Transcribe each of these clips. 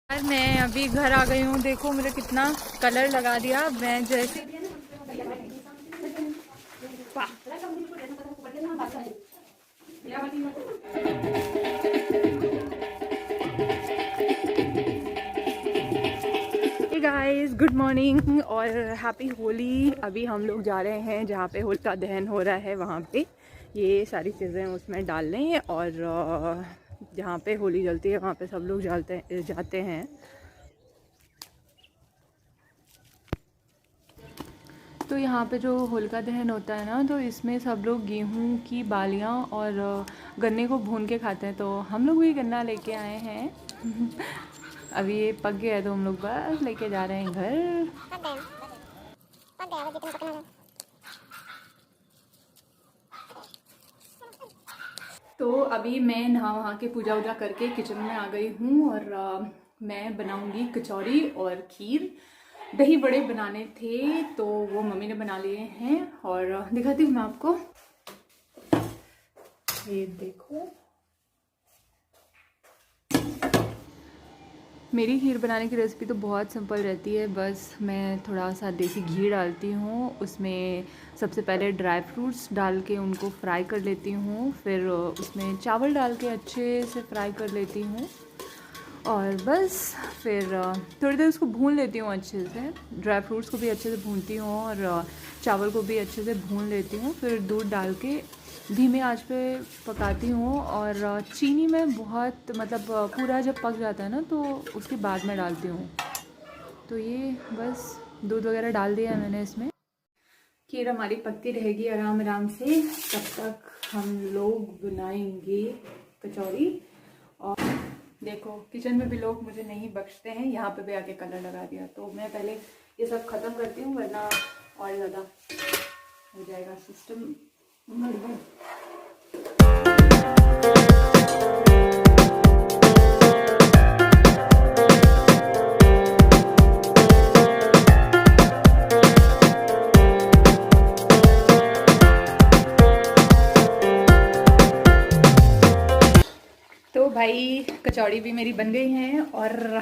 यार मैं अभी घर आ गई हूँ। देखो मेरे कितना कलर लगा दिया। मैं जैसे गाइस, गुड मॉर्निंग और हैप्पी होली। अभी हम लोग जा रहे हैं जहाँ पे होलिका दहन हो रहा है, वहाँ पे ये सारी चीज़ें उसमें डाल लें और जहाँ पे होली जलती है वहाँ पे सब लोग जाते हैं। तो यहाँ पे जो होलिका दहन होता है ना, तो इसमें सब लोग गेहूं की बालियाँ और गन्ने को भून के खाते हैं। तो हम लोग भी गन्ना लेके आए हैं। अभी ये पक गया है तो हम लोग बस लेके जा रहे हैं घर। तो अभी मैं नहा वहा के पूजा वूजा करके किचन में आ गई हूँ और मैं बनाऊंगी कचौरी और खीर। दही बड़े बनाने थे तो वो मम्मी ने बना लिए हैं और दिखाती हूँ मैं आपको। ये देखो, मेरी खीर बनाने की रेसिपी तो बहुत सिंपल रहती है। बस मैं थोड़ा सा देसी घी डालती हूँ, उसमें सबसे पहले ड्राई फ्रूट्स डाल के उनको फ्राई कर लेती हूँ, फिर उसमें चावल डाल के अच्छे से फ्राई कर लेती हूँ और बस फिर थोड़ी देर उसको भून लेती हूँ अच्छे से। ड्राई फ्रूट्स को भी अच्छे से भूनती हूँ और चावल को भी अच्छे से भून लेती हूँ। फिर दूध डाल के धीमे आंच पे पकाती हूँ और चीनी में बहुत मतलब पूरा जब पक जाता है ना तो उसके बाद में डालती हूँ। तो ये बस दूध वगैरह डाल दिया है मैंने इसमें। खीर हमारी पकती रहेगी आराम आराम से, तब तक हम लोग बनाएंगे कचौरी। और देखो किचन में भी लोग मुझे नहीं बख्शते हैं, यहाँ पे भी आके कलर लगा दिया। तो मैं पहले ये सब ख़त्म करती हूँ वरना और ज़्यादा हो जाएगा सिस्टम गड़बड़। तो भाई कचौड़ी भी मेरी बन गई हैं और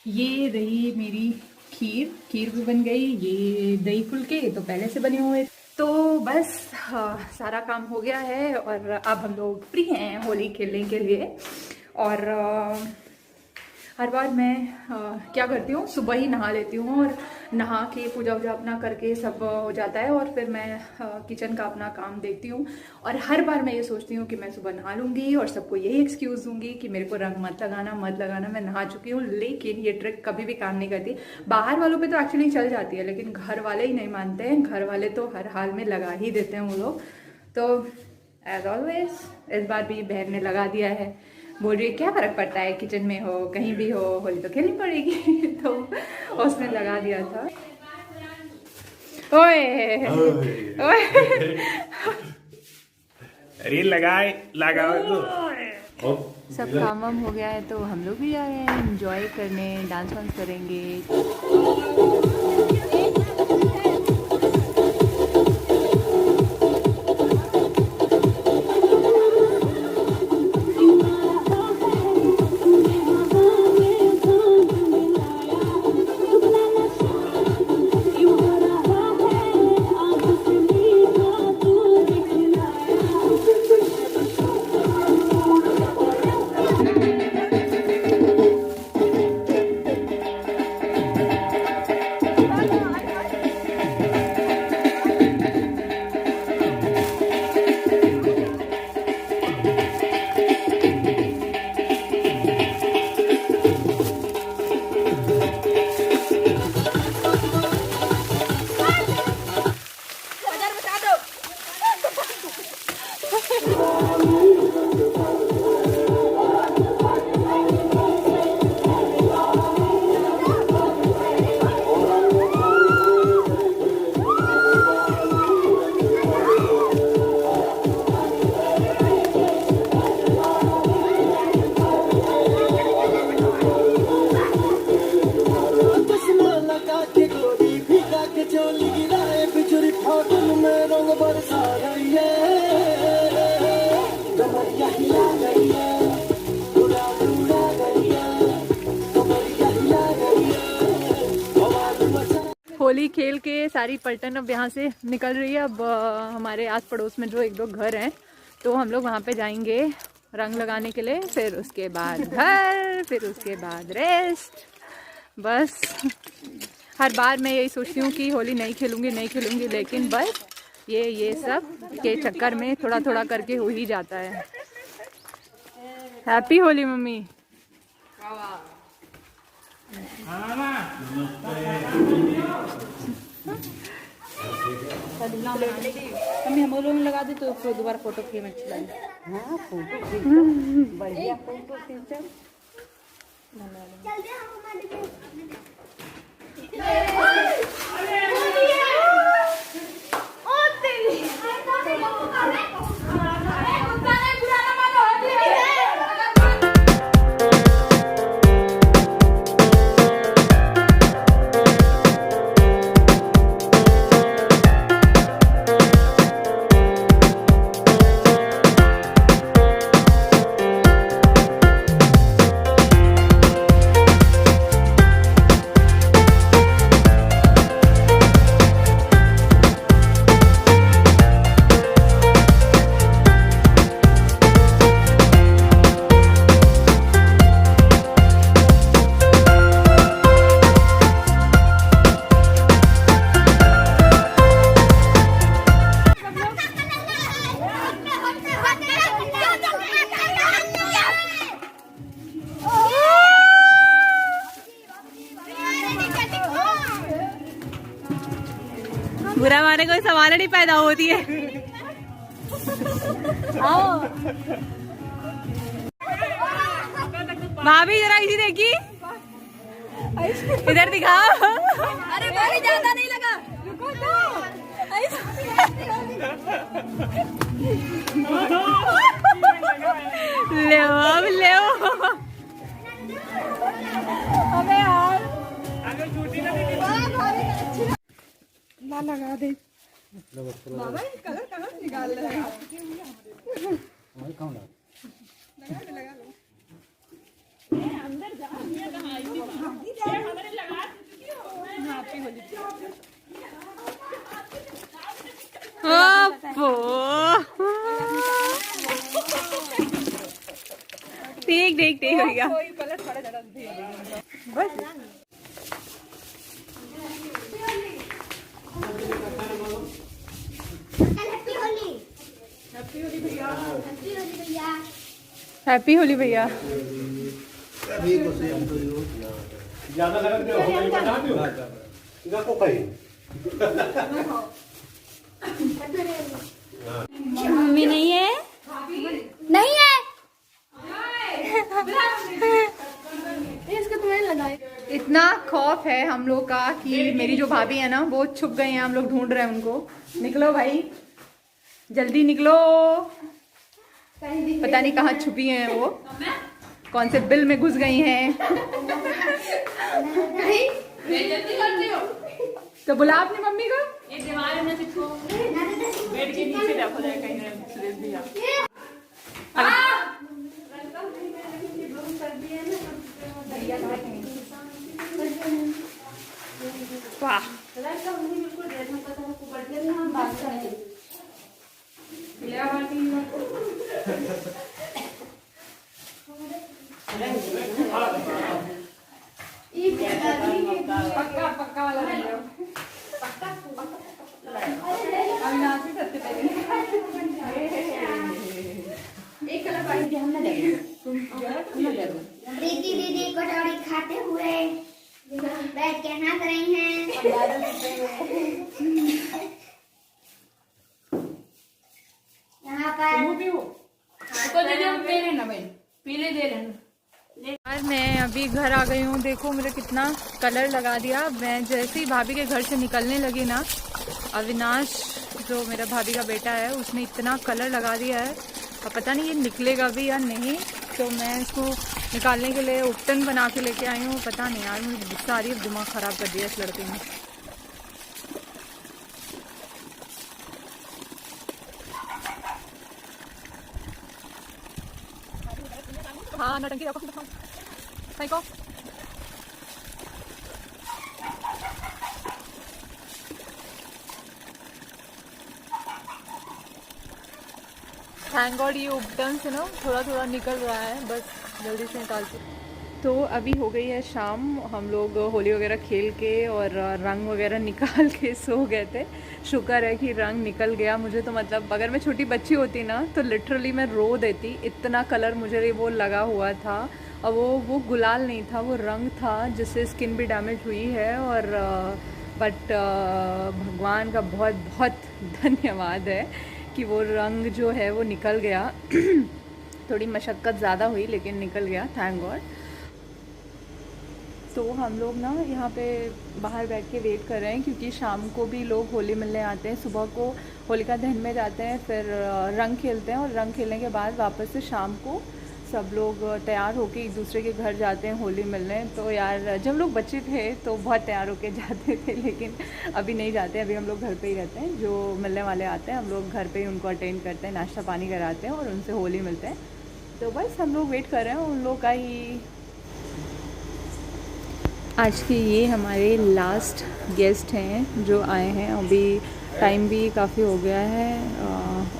ये रही मेरी खीर। खीर भी बन गई। ये दही फुलके तो पहले से बने हुए। तो बस सारा काम हो गया है और अब हम लोग फ्री हैं होली खेलने के लिए। और हर बार मैं क्या करती हूँ, सुबह ही नहा लेती हूँ और नहा के पूजा वूजा अपना करके सब हो जाता है और फिर मैं किचन का अपना काम देखती हूँ। और हर बार मैं ये सोचती हूँ कि मैं सुबह नहा लूँगी और सबको यही एक्सक्यूज़ दूंगी कि मेरे को रंग मत लगाना, मैं नहा चुकी हूँ। लेकिन ये ट्रिक कभी भी काम नहीं करती। बाहर वालों पे तो एक्चुअली चल जाती है, लेकिन घर वाले ही नहीं मानते हैं। घर वाले तो हर हाल में लगा ही देते हैं वो लोग। तो एज ऑलवेज इस बार भी बहन ने लगा दिया है। बोल रही है क्या फ़र्क पड़ता है, किचन में हो कहीं भी हो, होली तो खेलनी पड़ेगी। तो उसने लगा दिया था। ओए ओए अरे लगाओ तो सब काम वाम हो गया है तो हम लोग भी जा रहे हैं एंजॉय करने, डांस वांस करेंगे। होली खेल के सारी पलटन अब यहाँ से निकल रही है। अब हमारे आस पड़ोस में जो एक दो घर हैं तो हम लोग वहाँ पे जाएंगे रंग लगाने के लिए, फिर उसके बाद घर, फिर उसके बाद रेस्ट। बस हर बार मैं यही सोचती हूँ कि होली नहीं खेलूँगी, लेकिन बस ये सब के चक्कर में थोड़ा थोड़ा करके हो ही जाता है। Happy Holi mummy. मम्मी हम लोग लगा दे तो फिर दोबारा फोटो फ्रेम अच्छी लगे। हाँ फोटो बढ़िया फोटो खींचो। बुरा माने कोई सवाल नहीं पैदा होती है। आओ भाभी जरा इसी देखी, इधर दिखाओ। अरे भाई ज्यादा नहीं लगा, रुको तो। ले अब ले अबे यार ना लगा दे। बाबा ये कलर कहाँ से निकाल रहे हैं? अंदर जा ठीक ठीक ठीक हो गया। बस हैप्पी होली भैया। ज्यादा लगन दे हो गई बना दियो इधर को खाई। मम्मी नहीं है, नहीं है। इसको तुम्हें लगाए। इतना खौफ है हम लोग का कि मेरी जो भाभी है ना वो छुप गए हैं, हम लोग ढूंढ रहे हैं उनको। निकलो भाई जल्दी निकलो, पता नहीं कहाँ छुपी हैं वो, कौन से बिल में घुस गई हैं। तो बुला अपनी मम्मी को। एक दीवार में देखो, बेड के नीचे रखो जाए कहीं वाह पक्का पक्का वाला अविनाशी सबसे पहले एक कलर पानी ध्यान न देना, तुम प्रीति दीदी कटोरी खाते हुए बैठ के हंस रही हैं। यहाँ पर तो दे दो, दे लेना भाई, पीले दे लेना। यार मैं अभी घर आ गई हूँ, देखो मेरा कितना कलर लगा दिया। मैं जैसे ही भाभी के घर से निकलने लगी ना, अविनाश जो मेरा भाभी का बेटा है उसने इतना कलर लगा दिया है, अब पता नहीं ये निकलेगा भी या नहीं। तो मैं इसको निकालने के लिए उपटन बना के लेके आई हूँ। पता नहीं यार, मुझे गुस्सा आ रही है, दिमाग ख़राब कर दिया इस लड़के ने। हाँ नटंकी रखो सही को। थैंक गॉड ये उपटन से ना थोड़ा थोड़ा निकल रहा है, बस जल्दी से निकालते। तो अभी हो गई है शाम, हम लोग होली वगैरह खेल के और रंग वगैरह निकाल के सो गए थे। शुक्र है कि रंग निकल गया। मुझे तो मतलब अगर मैं छोटी बच्ची होती ना तो लिटरली मैं रो देती, इतना कलर मुझे वो लगा हुआ था। और वो गुलाल नहीं था, वो रंग था जिससे स्किन भी डैमेज हुई है। और बट भगवान का बहुत बहुत धन्यवाद है कि वो रंग जो है वो निकल गया। थोड़ी मशक्क़त ज़्यादा हुई लेकिन निकल गया, थैंक गॉड। तो हम लोग ना यहाँ पे बाहर बैठ के वेट कर रहे हैं क्योंकि शाम को भी लोग होली मिलने आते हैं। सुबह को होलिका दहन में जाते हैं, फिर रंग खेलते हैं और रंग खेलने के बाद वापस से शाम को सब लोग तैयार होके एक दूसरे के घर जाते हैं होली मिलने। तो यार जब लोग बच्चे थे तो बहुत तैयार होके जाते थे, लेकिन अभी नहीं जाते। अभी हम लोग घर पे ही रहते हैं। जो मिलने वाले आते हैं हम लोग घर पे ही उनको अटेंड करते हैं, नाश्ता पानी कराते हैं और उनसे होली मिलते हैं। तो बस हम लोग वेट कर रहे हैं उन लोग का ही। आज के ये हमारे लास्ट गेस्ट हैं जो आए हैं। अभी टाइम भी काफ़ी हो गया है,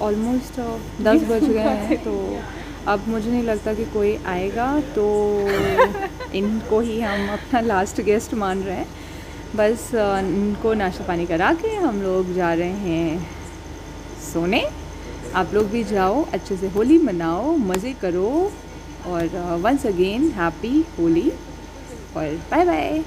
ऑलमोस्ट 10 बज गए हैं। तो अब मुझे नहीं लगता कि कोई आएगा, तो इनको ही हम अपना लास्ट गेस्ट मान रहे हैं। बस इनको नाश्ता पानी करा के हम लोग जा रहे हैं सोने। आप लोग भी जाओ, अच्छे से होली मनाओ, मज़े करो। और वंस अगेन हैप्पी होली और बाय बाय।